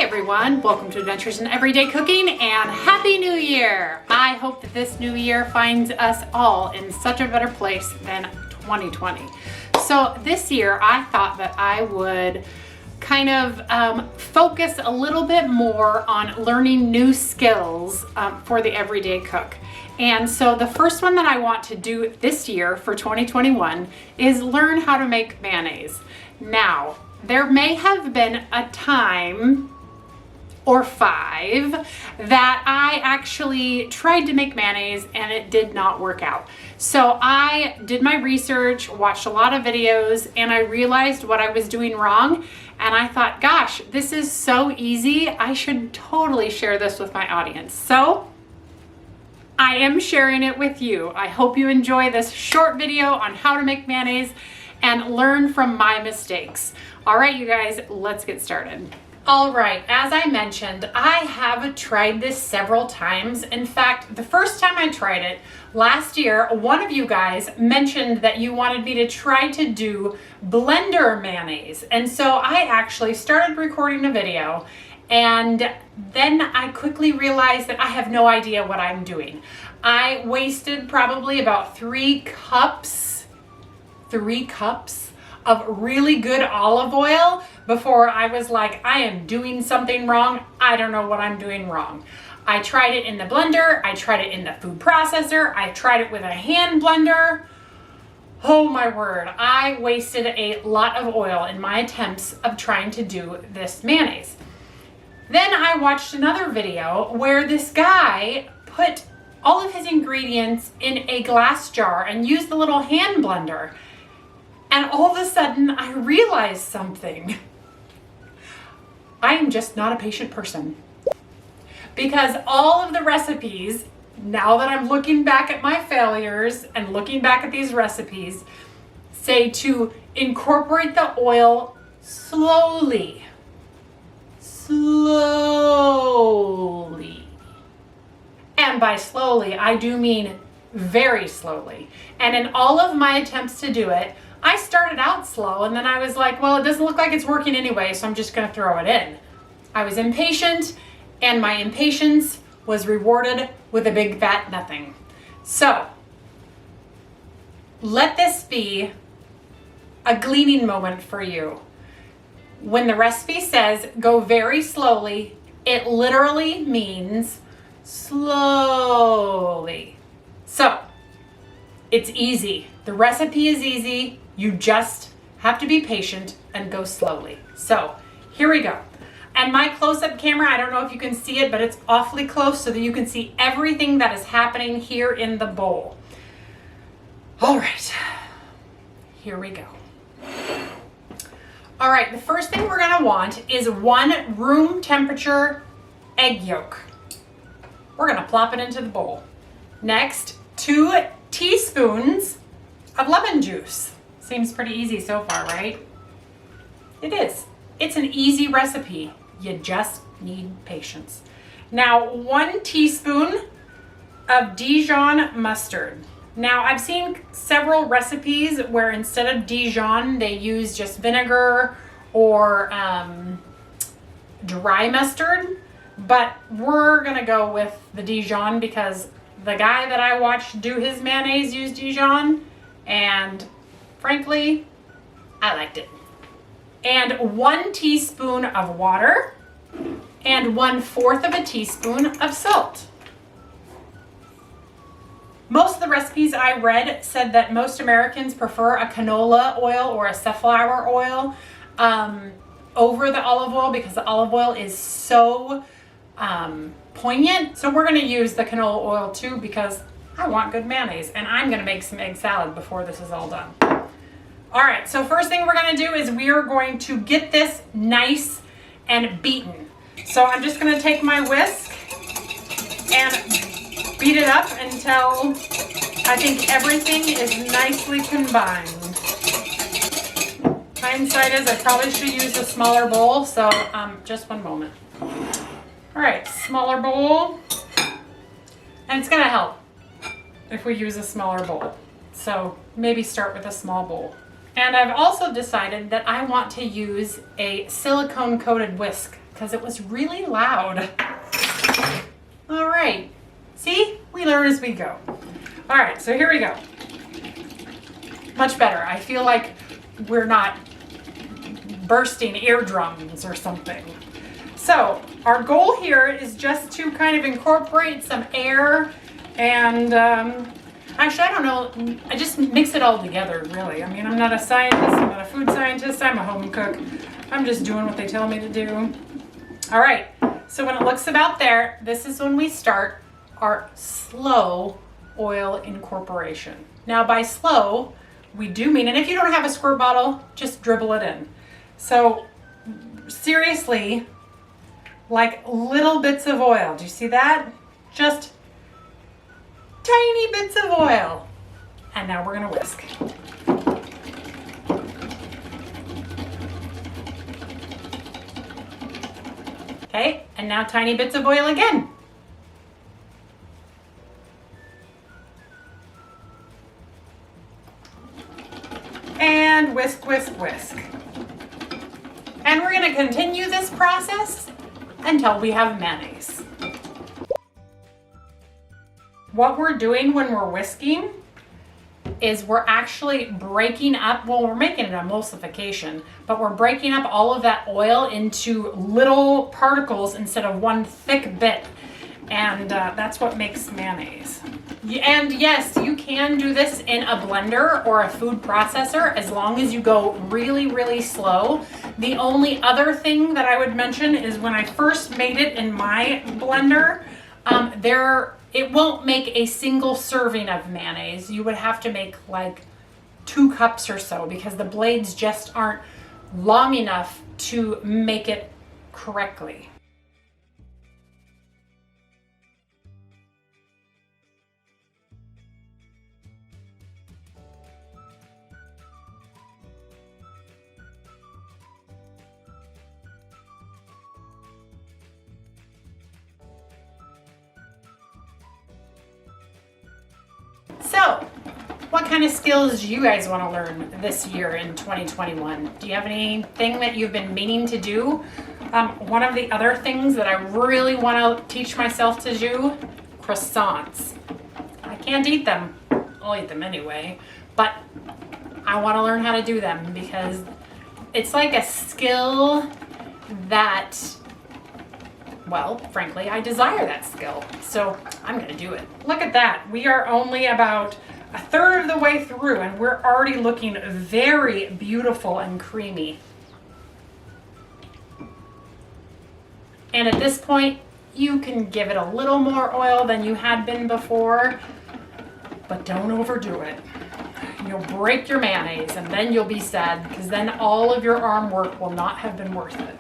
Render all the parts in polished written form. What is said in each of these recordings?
everyone, welcome to Adventures in Everyday Cooking and Happy New Year! I hope that this new year finds us all in such a better place than 2020. So this year I thought that I would kind of focus a little bit more on learning new skills for the everyday cook. And so the first one that I want to do this year for 2021 is learn how to make mayonnaise. Now, there may have been a time or 5 that I actually tried to make mayonnaise and it did not work out. So I did my research, watched a lot of videos, and I realized what I was doing wrong. And I thought, gosh, this is so easy. I should totally share this with my audience. So I am sharing it with you. I hope you enjoy this short video on how to make mayonnaise and learn from my mistakes. All right, you guys, let's get started. All right, as I mentioned, I have tried this several times. In fact, the first time I tried it last year, one of you guys mentioned that you wanted me to try to do blender mayonnaise. And so I actually started recording a video, and then I quickly realized that I have no idea what I'm doing. I wasted probably about 3 cups of really good olive oil before I was like, I am doing something wrong. I don't know what I'm doing wrong. I tried it in the blender. I tried it in the food processor. I tried it with a hand blender. Oh my word. I wasted a lot of oil in my attempts of trying to do this mayonnaise. Then I watched another video where this guy put all of his ingredients in a glass jar and used the little hand blender. And all of a sudden, I realized something. I am just not a patient person. Because all of the recipes, now that I'm looking back at my failures and looking back at these recipes, say to incorporate the oil slowly. Slowly. And by slowly, I do mean very slowly. And in all of my attempts to do it, I started out slow and then I was like, well, it doesn't look like it's working anyway, so I'm just gonna throw it in. I was impatient and my impatience was rewarded with a big fat nothing. So let this be a gleaning moment for you. When the recipe says go very slowly, it literally means slowly. So it's easy. The recipe is easy. You just have to be patient and go slowly. So here we go. And my close-up camera, I don't know if you can see it, but it's awfully close so that you can see everything that is happening here in the bowl. All right, here we go. All right, the first thing we're gonna want is 1 room temperature egg yolk. We're gonna plop it into the bowl. Next, 2 teaspoons of lemon juice. Seems pretty easy so far, right? It is. It's an easy recipe. You just need patience. Now, 1 teaspoon of Dijon mustard. Now, I've seen several recipes where instead of Dijon, they use just vinegar or dry mustard, but we're gonna go with the Dijon because the guy that I watched do his mayonnaise used Dijon, and frankly, I liked it. And 1 teaspoon of water and 1/4 of a teaspoon of salt. Most of the recipes I read said that most Americans prefer a canola oil or a safflower oil over the olive oil because the olive oil is so poignant. So we're gonna use the canola oil too because I want good mayonnaise and I'm gonna make some egg salad before this is all done. All right, so first thing we're gonna do is we are going to get this nice and beaten. So I'm just gonna take my whisk and beat it up until I think everything is nicely combined. Hindsight is I probably should use a smaller bowl, so just one moment. All right, smaller bowl, and it's gonna help if we use a smaller bowl. So maybe start with a small bowl. And I've also decided that I want to use a silicone coated whisk because it was really loud. All right, see, we learn as we go. All right, so here we go. Much better. I feel like we're not bursting eardrums or something. So our goal here is just to kind of incorporate some air and actually, I don't know, I just mix it all together, really. I mean, I'm not a scientist, I'm not a food scientist, I'm a home cook. I'm just doing what they tell me to do. All right, so when it looks about there, this is when we start our slow oil incorporation. Now by slow, we do mean, and if you don't have a squirt bottle, just dribble it in. So seriously, like little bits of oil. Do you see that? Just tiny bits of oil. And now we're gonna whisk. Okay, and now tiny bits of oil again. And whisk, whisk, whisk. And we're gonna continue this process until we have mayonnaise. What we're doing when we're whisking is we're actually breaking up, well, we're making an emulsification, but we're breaking up all of that oil into little particles instead of one thick bit. And that's what makes mayonnaise. And yes, you can do this in a blender or a food processor as long as you go really, really slow. The only other thing that I would mention is when I first made it in my blender, it won't make a single serving of mayonnaise. You would have to make like 2 cups or so because the blades just aren't long enough to make it correctly. So, what kind of skills do you guys want to learn this year in 2021? Do you have anything that you've been meaning to do? One of the other things that I really want to teach myself to do, croissants. I can't eat them. I'll eat them anyway, but I want to learn how to do them because it's like a skill that, well, frankly, I desire that skill, so I'm gonna do it. Look at that. We are only about a third of the way through and we're already looking very beautiful and creamy. And at this point, you can give it a little more oil than you had been before, but don't overdo it. You'll break your mayonnaise and then you'll be sad because then all of your arm work will not have been worth it.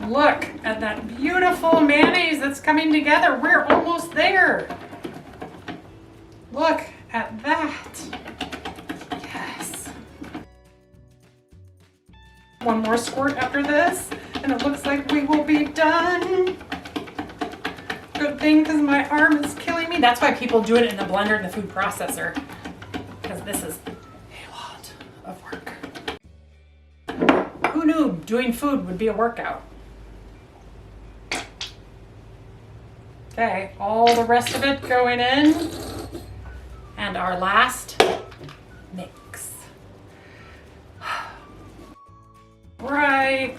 Look at that beautiful mayonnaise that's coming together. We're almost there. Look at that. Yes. One more squirt after this, and it looks like we will be done. Good thing, because my arm is killing me. That's why people do it in the blender and the food processor, because this is a lot of work. Who knew doing food would be a workout? Okay, all the rest of it going in. And our last mix. Right.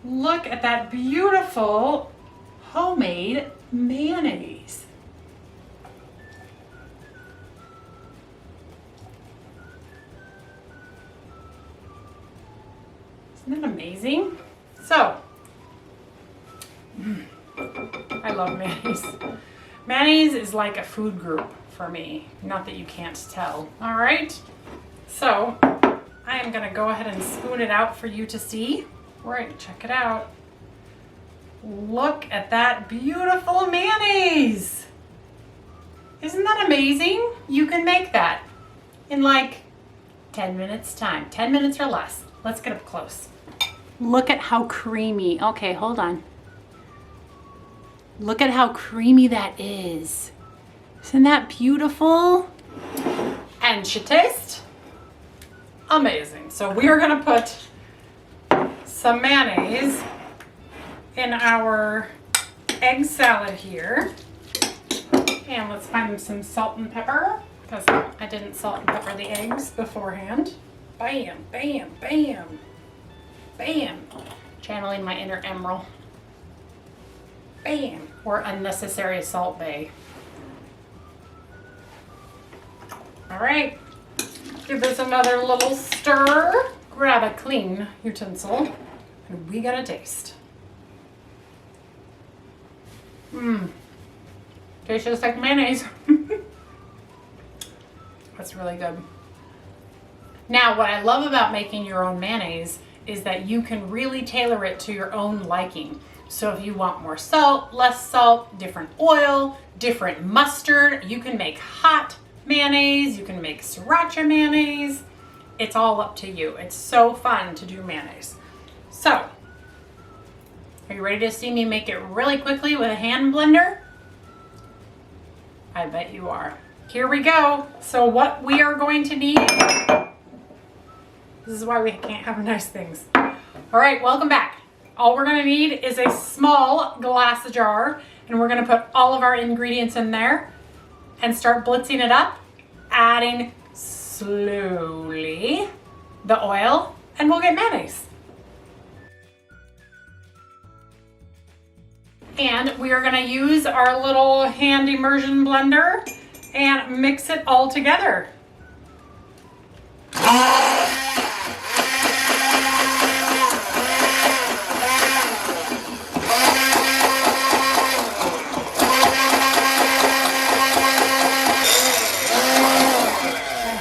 Look at that beautiful homemade mayonnaise. Isn't that amazing? So, I love mayonnaise. Mayonnaise is like a food group for me. Not that you can't tell. All right. So, I am gonna go ahead and spoon it out for you to see. All right, check it out. Look at that beautiful mayonnaise. Isn't that amazing? You can make that in like 10 minutes time, 10 minutes or less. Let's get up close. Look at how creamy. Okay, hold on. Look at how creamy that is. Isn't that beautiful? And she tastes amazing. So we are gonna put some mayonnaise in our egg salad here. And let's find some salt and pepper, because I didn't salt and pepper the eggs beforehand. Bam, bam, bam, bam. Channeling my inner emerald. Bam, or unnecessary Salt Bay. All right, give this another little stir. Grab a clean utensil, and we gotta taste. Tastes just like mayonnaise. That's really good. Now, what I love about making your own mayonnaise is that you can really tailor it to your own liking. So if you want more salt, less salt, different oil, different mustard, you can make hot mayonnaise, you can make sriracha mayonnaise. It's all up to you. It's so fun to do mayonnaise. So, are you ready to see me make it really quickly with a hand blender? I bet you are. Here we go. So what we are going to need, this is why we can't have nice things. All right, welcome back. All we're gonna need is a small glass jar, and we're gonna put all of our ingredients in there and start blitzing it up, adding slowly the oil, and we'll get mayonnaise. And we are gonna use our little hand immersion blender and mix it all together.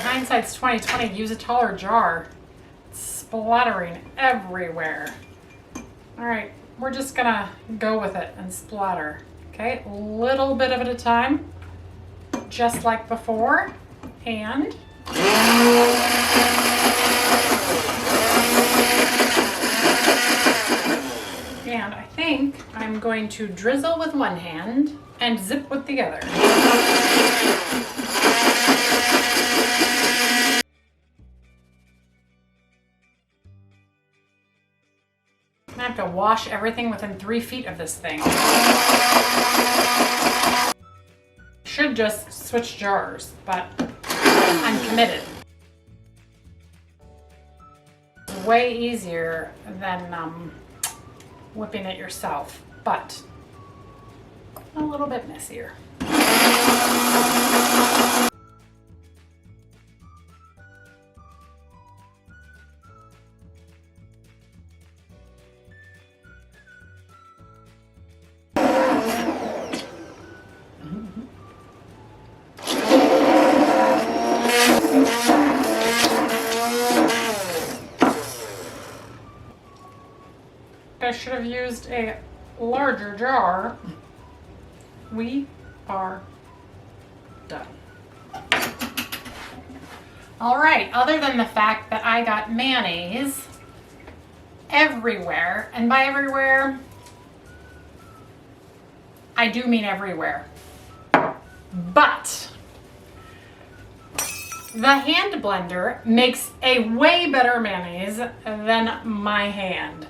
Hindsight's 2020, use a taller jar. It's splattering everywhere. All right, we're just gonna go with it and splatter. Okay, a little bit of it at a time, just like before. And I think I'm going to drizzle with one hand and zip with the other. I have to wash everything within 3 feet of this thing. Should just switch jars, but I'm committed. It's way easier than whipping it yourself, but a little bit messier. I should have used a larger jar. We are done. All right, other than the fact that I got mayonnaise everywhere, and by everywhere, I do mean everywhere, but the hand blender makes a way better mayonnaise than my hand.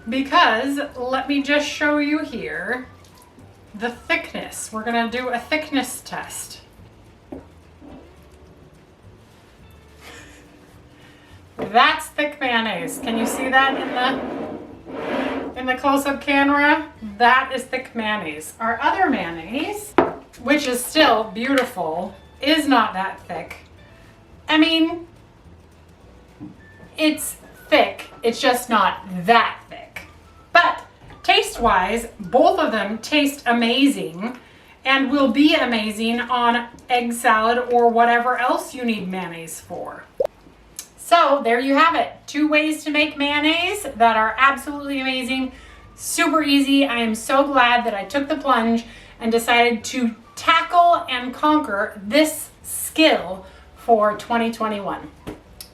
Because, let me just show you here, the thickness. We're gonna do a thickness test. That's thick mayonnaise. Can you see that in the close-up camera? That is thick mayonnaise. Our other mayonnaise, which is still beautiful, is not that thick. I mean, it's thick, it's just not that thick. But taste-wise, both of them taste amazing and will be amazing on egg salad or whatever else you need mayonnaise for. So there you have it. 2 ways to make mayonnaise that are absolutely amazing. Super easy. I am so glad that I took the plunge and decided to tackle and conquer this skill for 2021.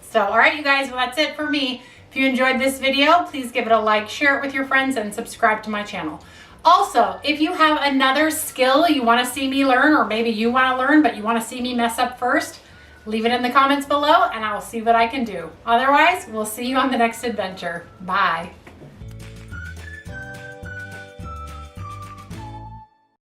So, all right, you guys, well, that's it for me. If you enjoyed this video, please give it a like, share it with your friends, and subscribe to my channel. Also, if you have another skill you want to see me learn, or maybe you want to learn but you want to see me mess up first, leave it in the comments below and I will see what I can do. Otherwise, we'll see you on the next adventure. Bye.